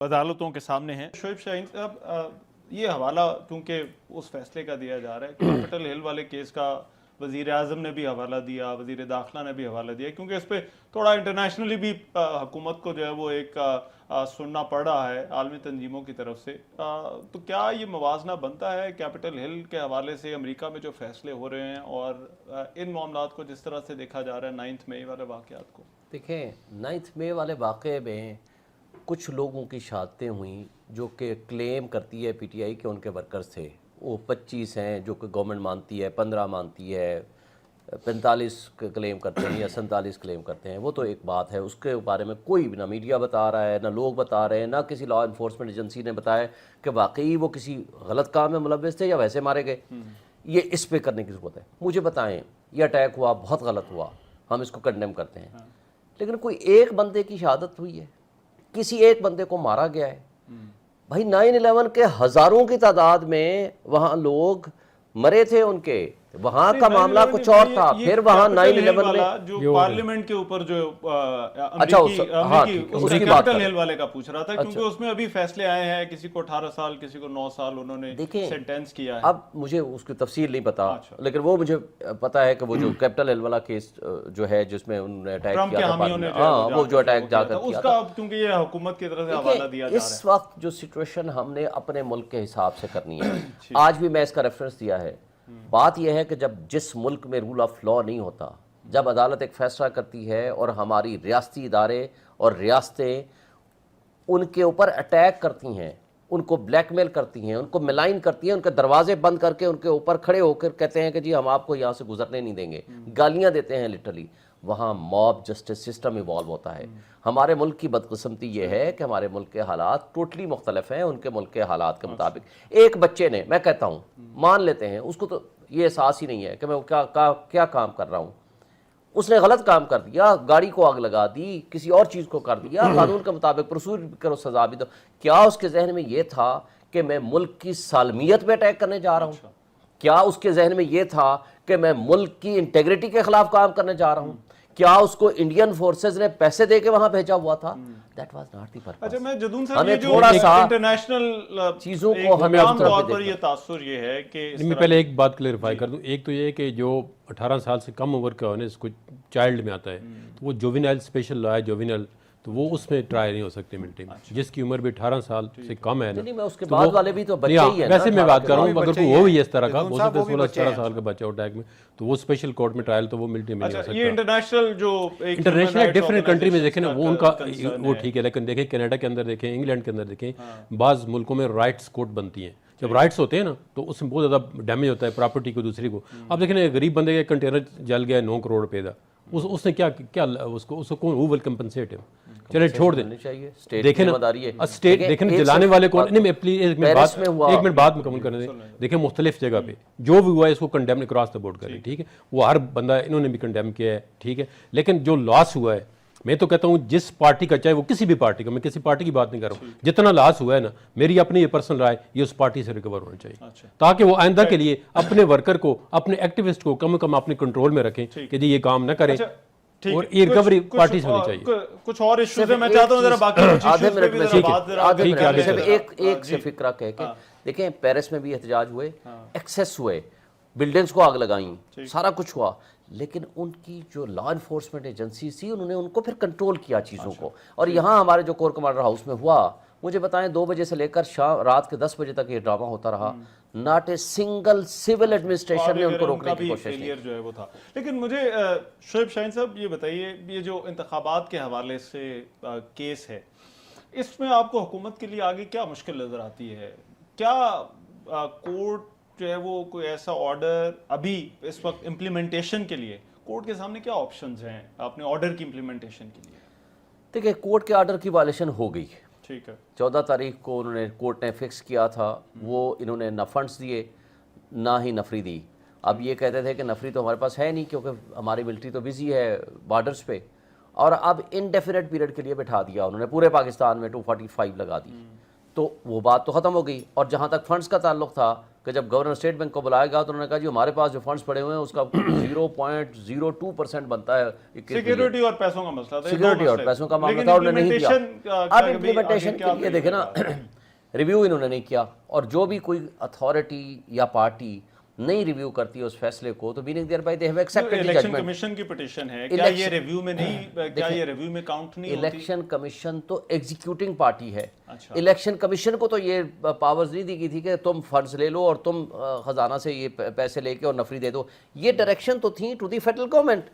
عدالتوں کے سامنے ہیں. شعیب شاہین صاحب، یہ حوالہ چونکہ اس فیصلے کا دیا جا رہا ہے، کیپٹل ہل والے کیس کا وزیر اعظم نے بھی حوالہ دیا، وزیر داخلہ نے بھی حوالہ دیا، کیونکہ اس پہ تھوڑا انٹرنیشنلی بھی حکومت کو جو ہے وہ ایک سننا پڑ رہا ہے عالمی تنظیموں کی طرف سے. تو کیا یہ موازنہ بنتا ہے کیپٹل ہل کے حوالے سے امریکہ میں جو فیصلے ہو رہے ہیں اور ان معاملات کو جس طرح سے دیکھا جا رہا ہے 9 مئی والے واقعات کو؟ دیکھیں 9 مئی والے واقعے میں کچھ لوگوں کی شہادتیں ہوئیں جو کہ کلیم کرتی ہے پی ٹی آئی کے ان کے ورکرز تھے. وہ 25 ہیں جو کہ گورنمنٹ مانتی ہے، 15 مانتی ہے، 45 کلیم کرتے ہیں یا 47 کلیم کرتے ہیں. وہ تو ایک بات ہے، اس کے بارے میں کوئی بھی نہ میڈیا بتا رہا ہے، نہ لوگ بتا رہے ہیں، نہ کسی لا انفورسمنٹ ایجنسی نے بتایا کہ واقعی وہ کسی غلط کام میں ملوث تھے یا ویسے مارے گئے. یہ اس پہ کرنے کی ضرورت ہے. مجھے بتائیں یہ اٹیک ہوا، بہت غلط ہوا، ہم اس کو کنڈیم کرتے ہیں، لیکن کوئی ایک بندے کی شہادت ہوئی ہے، کسی ایک بندے کو مارا گیا ہے. بھائی 9/11 کے ہزاروں کی تعداد میں وہاں لوگ مرے تھے، ان کے وہاں کا معاملہ کچھ اور تھا. پھر وہاں 9/11 میں جو پارلیمنٹ کے اوپر جو کیپٹل ہل والے کا پوچھ رہا تھا، کیونکہ اس میں ابھی فیصلے آئے ہیں، کسی کو 18 سال، کسی کو 9 سال انہوں نے سینٹینس کیا ہے. اب مجھے اس کی تفصیل نہیں پتا، لیکن وہ مجھے پتا ہے کہ وہ جو کیپٹل ہل والا کیس جو ہے جس میں انہوں نے اٹیک کیا تھا، وہ جو اٹیک جا کر کیا تھا، کیونکہ یہ حکومت کی طرف سے حوالہ دیا جا رہا ہے. اس وقت جو سچویشن ہم نے اپنے ملک کے حساب سے کرنی ہے، آج بھی میں اس کا ریفرنس دیا ہے. بات یہ ہے کہ جب جس ملک میں رول آف لا نہیں ہوتا، جب عدالت ایک فیصلہ کرتی ہے اور ہماری ریاستی ادارے اور ریاستیں ان کے اوپر اٹیک کرتی ہیں، ان کو بلیک میل کرتی ہیں، ان کو ملائن کرتی ہیں، ان کے دروازے بند کر کے ان کے اوپر کھڑے ہو کر کہتے ہیں کہ جی ہم آپ کو یہاں سے گزرنے نہیں دیں گے، گالیاں دیتے ہیں لٹرلی، وہاں موب جسٹس سسٹم ایوالو ہوتا ہے. ہمارے ملک کی بدقسمتی یہ ہے کہ ہمارے ملک کے حالات ٹوٹلی مختلف ہیں ان کے ملک کے حالات کے مطابق. ایک بچے نے، میں کہتا ہوں مان لیتے ہیں، اس کو تو یہ احساس ہی نہیں ہے کہ میں کیا کام کر رہا ہوں. اس نے غلط کام کر دیا، گاڑی کو آگ لگا دی، کسی اور چیز کو کر دیا، قانون کے مطابق پرسور کرو، سزا بھی دو. کیا اس کے ذہن میں یہ تھا کہ میں ملک کی سالمیت پہ اٹیک کرنے جا رہا ہوں؟ کیا اس کے ذہن میں یہ تھا کہ میں ملک کی انٹیگریٹی کے خلاف کام کرنے جا رہا ہوں؟ کیا اس کو انڈین فورسز نے پیسے دے کے وہاں بھیجا ہوا تھا؟ That was not the purpose. اچھا، میں جدون صاحب ہمیں یہ جو تھوڑا سا انٹرنیشنل چیزوں کو ہمیں عام طور پر یہ تاثر یہ ہے کہ میں پہلے ایک بات کلیئرفائی کر دوں. ایک تو یہ ہے کہ جو 18 سال سے کم عمر کا ہونے اس کو چائلڈ میں آتا ہے، تو وہ جووینائل اسپیشل لا ہے، جووینائل، تو وہ اس میں ٹرائی نہیں ہو سکتے ملٹری میں. جس کی عمر بھی 18 سال سے کم ہے نا، نہیں، میں اس کے بعد والے بھی تو بچے ہی ہیں. ویسے میں بات کر رہا ہوں، اگر وہ بھی اس طرح کا ہو سکتا ہے 16-17 سال کا بچہ اٹیک میں، تو وہ اسپیشل کورٹ میں ٹرائل تو وہ ملٹری میں نہیں ہو سکتا. یہ انٹرنیشنل جو انٹرنیشنل ڈفرینٹ کنٹری میں دیکھیں نا وہ ان کا وہ ٹھیک ہے، لیکن دیکھیں کینیڈا کے اندر دیکھیں، انگلینڈ کے اندر دیکھیں، بعض ملکوں میں رائٹس کورٹ بنتی ہیں. جب رائٹس ہوتے ہیں نا تو اس میں بہت زیادہ ڈیمیج ہوتا ہے پراپرٹی کو دوسری کو. اب دیکھیں غریب بندے کا کنٹینر جل گیا 9 کروڑ روپے کا، اس نے کیا اس کو کون ہو ول کمپنسیٹ ہم؟ چلے چھوڑ دیں. دیکھیں نا اسٹیٹ، دیکھیں نا جلانے والے کون. نہیں، میں پلیز ایک منٹ بات مکمل کرنے دیں. دیکھیں مختلف جگہ پہ جو بھی ہوا ہے اس کو کنڈیم کراس دا بورڈ کریں، ٹھیک ہے، وہ ہر بندہ انہوں نے بھی کنڈیم کیا ہے، ٹھیک ہے، لیکن جو لاس ہوا ہے، میں تو کہتا ہوں جس پارٹی کا، چاہے وہ کسی بھی پارٹی کا، میں کسی پارٹی کی بات نہیں کر رہا ہوں، جتنا لاس ہوا ہے نا، میری اپنی یہ پرسنل رائے، یہ اس پارٹی سے ریکور ہونا چاہیے، تاکہ وہ آئندہ کے لیے اپنے ورکر کو، اپنے ایکٹیوسٹ کو کم کم اپنے کنٹرول میں رکھیں کہ جی یہ کام نہ کریں، اور یہ ریکوری پارٹی سے ہونی چاہیے. کچھ اور ایشوز ہیں، میں چاہتا ہوں ذرا باقی ایک سے فکرہ کہہ کے دیکھیں. پیرس میں بھی احتجاج ہوئے، ایکسیس ہوئے، بلڈنگز کو آگ لگائیں، سارا کچھ ہوا، لیکن ان کی جو لا انفورسمنٹ ایجنسی تھی انہوں نے ان کو پھر کنٹرول کیا چیزوں کو. اور یہاں ہمارے جو کور کمانڈر ہاؤس میں ہوا، مجھے بتائیں 2 بجے سے لے کر رات کے 10 بجے تک یہ ڈرامہ ہوتا رہا، not a single civil administration نے ان کو روکنے کی کوشش کی. جو ہے وہ تھا. لیکن مجھے شعیب شاہین صاحب یہ بتائیے، یہ جو انتخابات کے حوالے سے کیس ہے، اس میں آپ کو حکومت کے لیے آگے کیا مشکل نظر آتی ہے؟ کیا کورٹ جو ہے وہ کوئی ایسا آرڈر ابھی اس وقت امپلیمنٹیشن کے لیے کورٹ کے سامنے کیا آپشنز ہیں اپنے آرڈر کی امپلیمنٹیشن کے لیے؟ دیکھیں کورٹ کے آرڈر کی وائلیشن ہو گئی. ٹھیک ہے، 14 تاریخ کو انہوں نے کورٹ نے فکس کیا تھا، وہ انہوں نے نہ فنڈز دیے نہ ہی نفری دی. اب یہ کہتے تھے کہ نفری تو ہمارے پاس ہے نہیں کیونکہ ہماری ملٹری تو بزی ہے بارڈرز پہ، اور اب انڈیفینٹ پیریڈ کے لیے بٹھا دیا انہوں نے، پورے پاکستان میں 245 لگا دی. تو وہ بات تو ختم ہو گئی. اور جہاں تک فنڈز کا تعلق تھا، کہ جب گورنر اسٹیٹ بینک کو بلایا گیا تو انہوں نے کہا جی ہمارے پاس جو فنڈز پڑے ہوئے ہیں اس کا 0.02% بنتا ہے سیکیورٹی اور پیسوں کا مسئلہ تھا، سیکورٹی اور پیسوں کا معاملہ تھا، انہوں نے نہیں کیا. اب امپلیمنٹیشن کے لیے دیکھیں نا ریویو انہوں نے نہیں کیا، اور جو بھی کوئی اتھارٹی یا پارٹی نہیں ریویو کرتی ہے اس فیصلے کو تو meaning there by they have accepted the election judgment. Commission کی پٹیشن ہے، کیا یہ ریویو میں نہیں، کیا یہ ریویو میں کاؤنٹ نہیں ہوتی؟ الیکشن کمیشن تو ایگزیکیوٹنگ پارٹی ہے. الیکشن کمیشن کو تو یہ پاورز نہیں دی گئی تھی کہ تم فنڈز لے لو اور تم خزانہ سے یہ پیسے لے کے اور نفری دے دو. یہ ڈائریکشن تو تھی ٹو دی فیڈرل گورنمنٹ.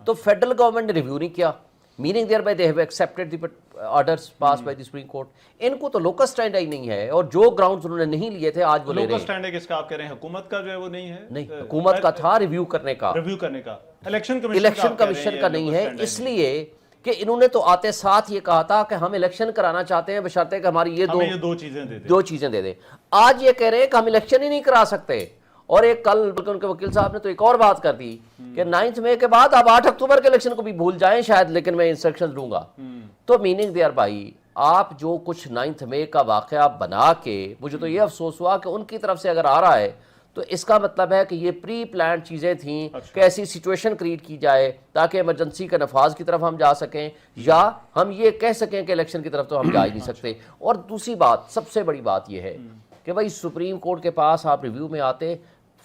تو فیڈرل گورنمنٹ نے ریویو نہیں کیا. Meaning there by they have accepted the orders passed by the supreme court. ان کو تو لوکل اسٹینڈ ہی نہیں ہے، اور جو گراؤنڈز انہوں نے نہیں لیے تھے آج وہ لے رہے لوکل ہیں. اسٹینڈ ہے کس کا آپ کہہ رہے ہیں؟ حکومت کا جو ہے وہ نہیں ہے؟ نہیں، حکومت کا تھا ریویو کرنے کا، ریویو کرنے کا. الیکشن کمیشن کا نہیں ہے، اس لیے کہ انہوں نے تو آتے ساتھ یہ کہا تھا کہ ہم الیکشن کرانا چاہتے ہیں بشرطے کہ ہماری یہ دو چیزیں دے دیں. دو چیزیں دے دیں. آج یہ کہہ رہے ہیں کہ ہم الیکشن ہی نہیں کرا سکتے. اور ایک کل بلکہ ان کے وکیل صاحب نے تو ایک اور بات کر دی کہ 9 مئی کے بعد آپ 8 اکتوبر کے الیکشن کو بھی بھول جائیں شاید، لیکن میں انسٹرکشن دوں گا. تو میننگ دیئر بھائی آپ جو کچھ 9 مئی کا واقعہ بنا کے، مجھے تو یہ افسوس ہوا کہ ان کی طرف سے اگر آ رہا ہے تو اس کا مطلب ہے کہ یہ پری پلانڈ چیزیں تھیں کہ ایسی سچویشن کریٹ کی جائے تاکہ ایمرجنسی کے نفاذ کی طرف ہم جا سکیں، یا ہم یہ کہہ سکیں کہ الیکشن کی طرف تو ہم جا ہی نہیں سکتے. اور دوسری بات، سب سے بڑی بات یہ ہے کہ بھائی سپریم کورٹ کے پاس آپ ریویو میں آتے،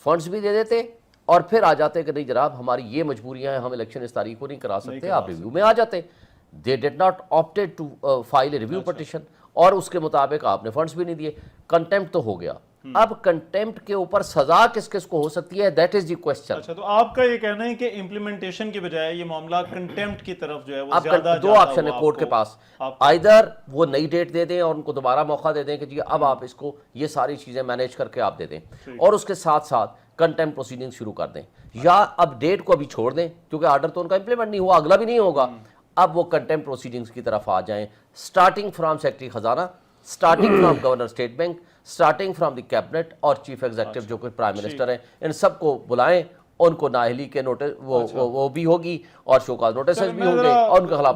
فنڈز بھی دے دیتے، اور پھر آ جاتے کہ نہیں جناب ہماری یہ مجبوریاں ہیں، ہم الیکشن اس تاریخ کو نہیں کرا سکتے، آپ ریویو میں آ جاتے. They did not opted to file a review petition, اور اس کے مطابق آپ نے فنڈز بھی نہیں دیے. کنٹیمپٹ تو ہو گیا. اب کنٹیمپٹ کے اوپر سزا کس کس کو ہو سکتی ہے، دیٹ از دی کوسچن. اچھا، تو آپ کا یہ کہنا ہے کہ امپلیمنٹیشن کی بجائے یہ معاملہ کنٹیمپٹ کی طرف جو ہے وہ اب زیادہ دو آپشن ہے کورٹ کے پاس، آئیدر وہ نئی ڈیٹ دے دیں اور ان کو دوبارہ موقع دے دیں کہ جی اب آپ اس کو یہ ساری چیزیں مینیج کر کے آپ دے دیں، اور اس کے ساتھ ساتھ کنٹیمپٹ پروسیڈنگ شروع کر دیں، یا اب ڈیٹ کو ابھی چھوڑ دیں کیونکہ آرڈر تو ان کا امپلیمنٹ نہیں ہوا، اگلا بھی نہیں ہوگا. اب وہ کنٹیمپٹ پروسیڈنگز کی طرف آ جائیں، سٹارٹنگ فرام سیکرٹری خزانہ، starting from governor state bank, starting from the cabinet, اور چیف ایگزیکٹو جو کہ پرائم منسٹر ہیں، ان سب کو بلائیں. ان کو نااہلی کے نوٹس وہ بھی ہوگی اور شو کاز نوٹسز بھی ہوں گے، اور ان کے خلاف